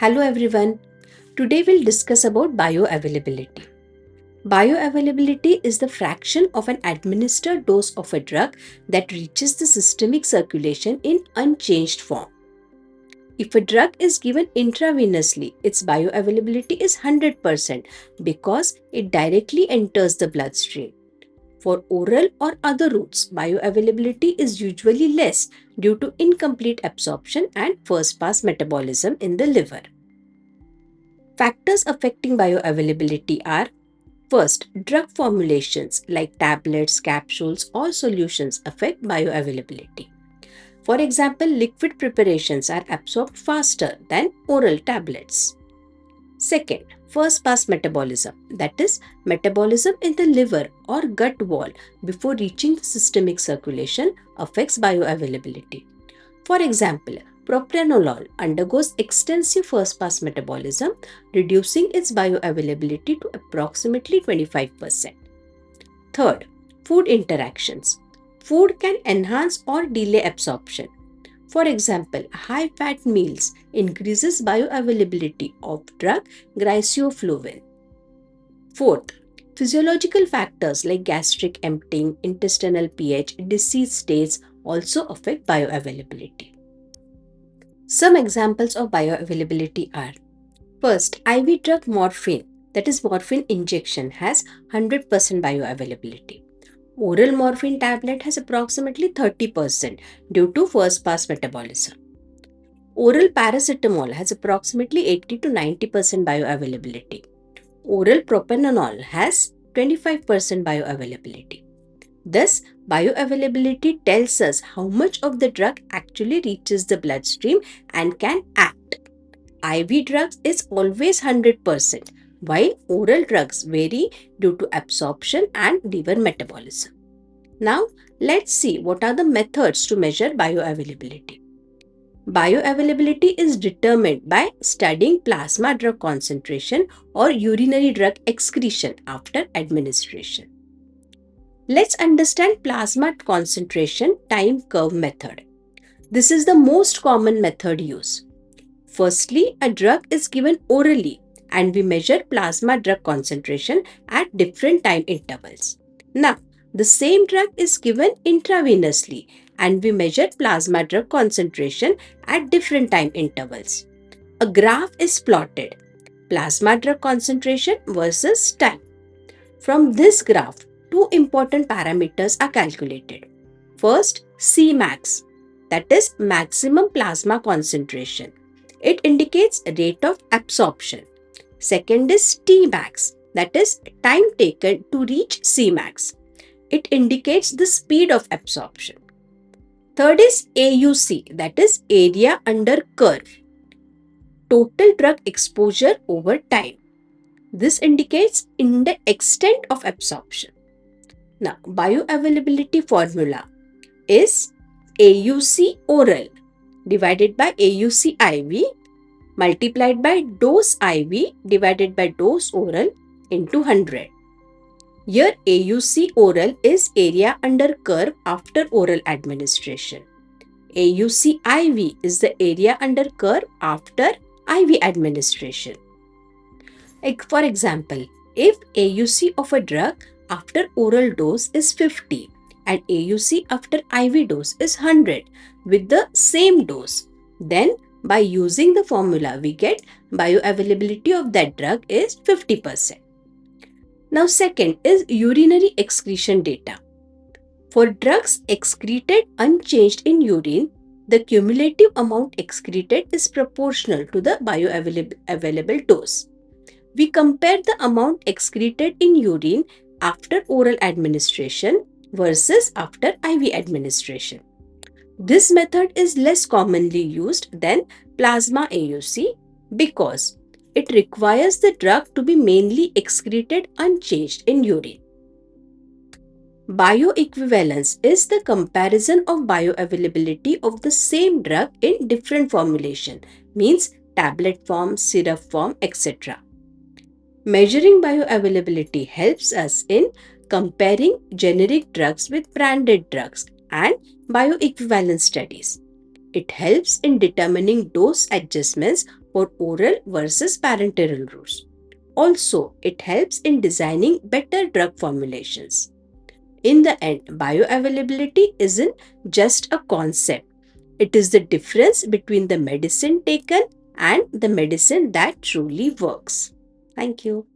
Hello everyone. Today we'll discuss about bioavailability. Bioavailability is the fraction of an administered dose of a drug that reaches the systemic circulation in unchanged form. If a drug is given intravenously, its bioavailability is 100% because it directly enters the bloodstream. For oral or other routes, bioavailability is usually less due to incomplete absorption and first pass metabolism in the liver. Factors affecting bioavailability are: first, drug formulations like tablets, capsules, or solutions affect bioavailability. For example, liquid preparations are absorbed faster than oral tablets. Second, first pass metabolism, that is, metabolism in the liver or gut wall before reaching the systemic circulation affects bioavailability. For example, propranolol undergoes extensive first pass metabolism, reducing its bioavailability to approximately 25%. Third, food interactions. Food can enhance or delay absorption. For example, high fat meals increases bioavailability of drug griseofluvin. Fourth, physiological factors like gastric emptying, intestinal pH, disease states also affect bioavailability. Some examples of bioavailability are: first, IV drug morphine, that is morphine injection, has 100% bioavailability. Oral morphine tablet has approximately 30% due to first pass metabolism. Oral paracetamol has approximately 80 to 90% bioavailability. Oral propranolol has 25% bioavailability. Thus, bioavailability tells us how much of the drug actually reaches the bloodstream and can act. IV drugs is always 100%, while oral drugs vary due to absorption and liver metabolism. Now, let's see what are the methods to measure bioavailability. Bioavailability is determined by studying plasma drug concentration or urinary drug excretion after administration. Let's understand plasma concentration time curve method. This is the most common method used. Firstly, a drug is given orally and we measure plasma drug concentration at different time intervals. Now, the same drug is given intravenously and we measure plasma drug concentration at different time intervals. A graph is plotted: plasma drug concentration versus time. From this graph, two important parameters are calculated. First, Cmax, that is maximum plasma concentration. It indicates rate of absorption. Second is Tmax, that is time taken to reach Cmax. It indicates the speed of absorption. Third is AUC, that is area under curve, total drug exposure over time. This indicates in the extent of absorption. Now, bioavailability formula is AUC oral divided by AUC IV multiplied by dose IV divided by dose oral into 100. Here AUC oral is area under curve after oral administration. AUC IV is the area under curve after IV administration. For example, if AUC of a drug after oral dose is 50 and AUC after IV dose is 100 with the same dose, then by using the formula we get bioavailability of that drug is 50%. Now second is urinary excretion data. For drugs excreted unchanged in urine, the cumulative amount excreted is proportional to the bioavailable dose. We compare the amount excreted in urine after oral administration versus after IV administration. This method is less commonly used than plasma AUC because it requires the drug to be mainly excreted unchanged in urine. Bioequivalence is the comparison of bioavailability of the same drug in different formulation, means tablet form, syrup form, etc. Measuring bioavailability helps us in comparing generic drugs with branded drugs and bioequivalence studies. It helps in determining dose adjustments for oral versus parenteral routes. Also, it helps in designing better drug formulations. In the end, bioavailability isn't just a concept, it is the difference between the medicine taken and the medicine that truly works. Thank you.